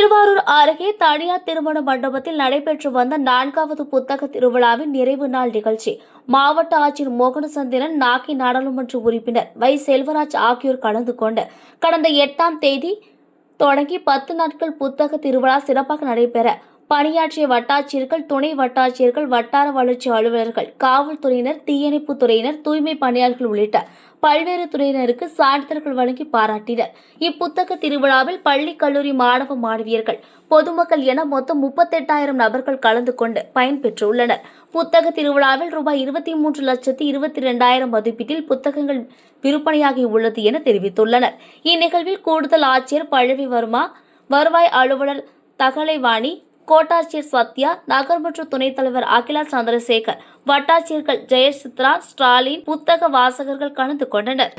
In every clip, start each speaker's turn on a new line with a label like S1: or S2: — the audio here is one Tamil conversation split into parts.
S1: திருவாரூர் அருகே தனியார் திருமண மண்டபத்தில் நடைபெற்று வந்த 4வது புத்தக திருவிழாவின் நிறைவு நாள் நிகழ்ச்சி மாவட்ட ஆட்சியர் மோகனசந்திரன், நாகை நாடாளுமன்ற உறுப்பினர் வை. செல்வராஜ் ஆகியோர் கலந்து கொண்டு கடந்த 8ஆம் தேதி தொடங்கி 10 நாட்கள் புத்தக திருவிழா சிறப்பாக நடைபெற பணியாற்றிய வட்டாட்சியர்கள், துணை வட்டாட்சியர்கள், வட்டார வளர்ச்சி அலுவலர்கள், காவல்துறையினர், தீயணைப்பு துறையினர், தூய்மை பணியாளர்கள் உள்ளிட்ட பல்வேறு துறையினருக்கு சான்றிதழ்கள் வழங்கி பாராட்டினர். இப்புத்தக திருவிழாவில் பள்ளி, கல்லூரி மாணவ மாணவியர்கள், பொதுமக்கள் என மொத்தம் 38,000 நபர்கள் கலந்து கொண்டு பயன்பெற்றுள்ளனர். புத்தக திருவிழாவில் ரூபாய் 23,22,000 மதிப்பீட்டில் புத்தகங்கள் விற்பனையாகி உள்ளது என தெரிவித்துள்ளனர். இந்நிகழ்வில் கூடுதல் ஆட்சியர் பழவி வர்மா, வருவாய் அலுவலர் தகலைவாணி, கோட்டாட்சியர் சத்யா, நகர்மன்ற துணைத் தலைவர் அகிலா சந்திரசேகர், வட்டாட்சியர்கள் ஜெயசித்ரா, ஸ்டாலின், புத்தக வாசகர்கள் கலந்து கொண்டனர்.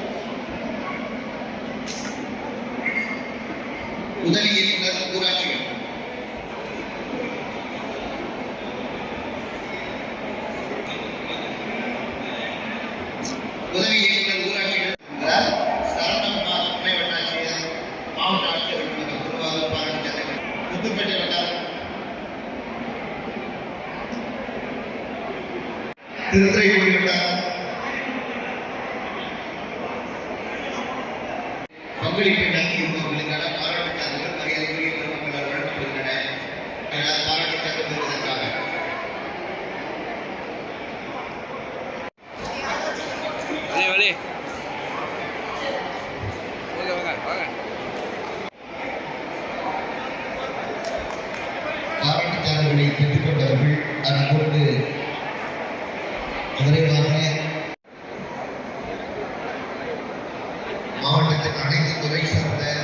S2: பாராட்டுச்சான்றிதழ்களை பெற்றுக் கொண்டவர்கள் அதன்போது விரைவாக மாவட்டத்தின் அனைத்து துறை சார்ந்த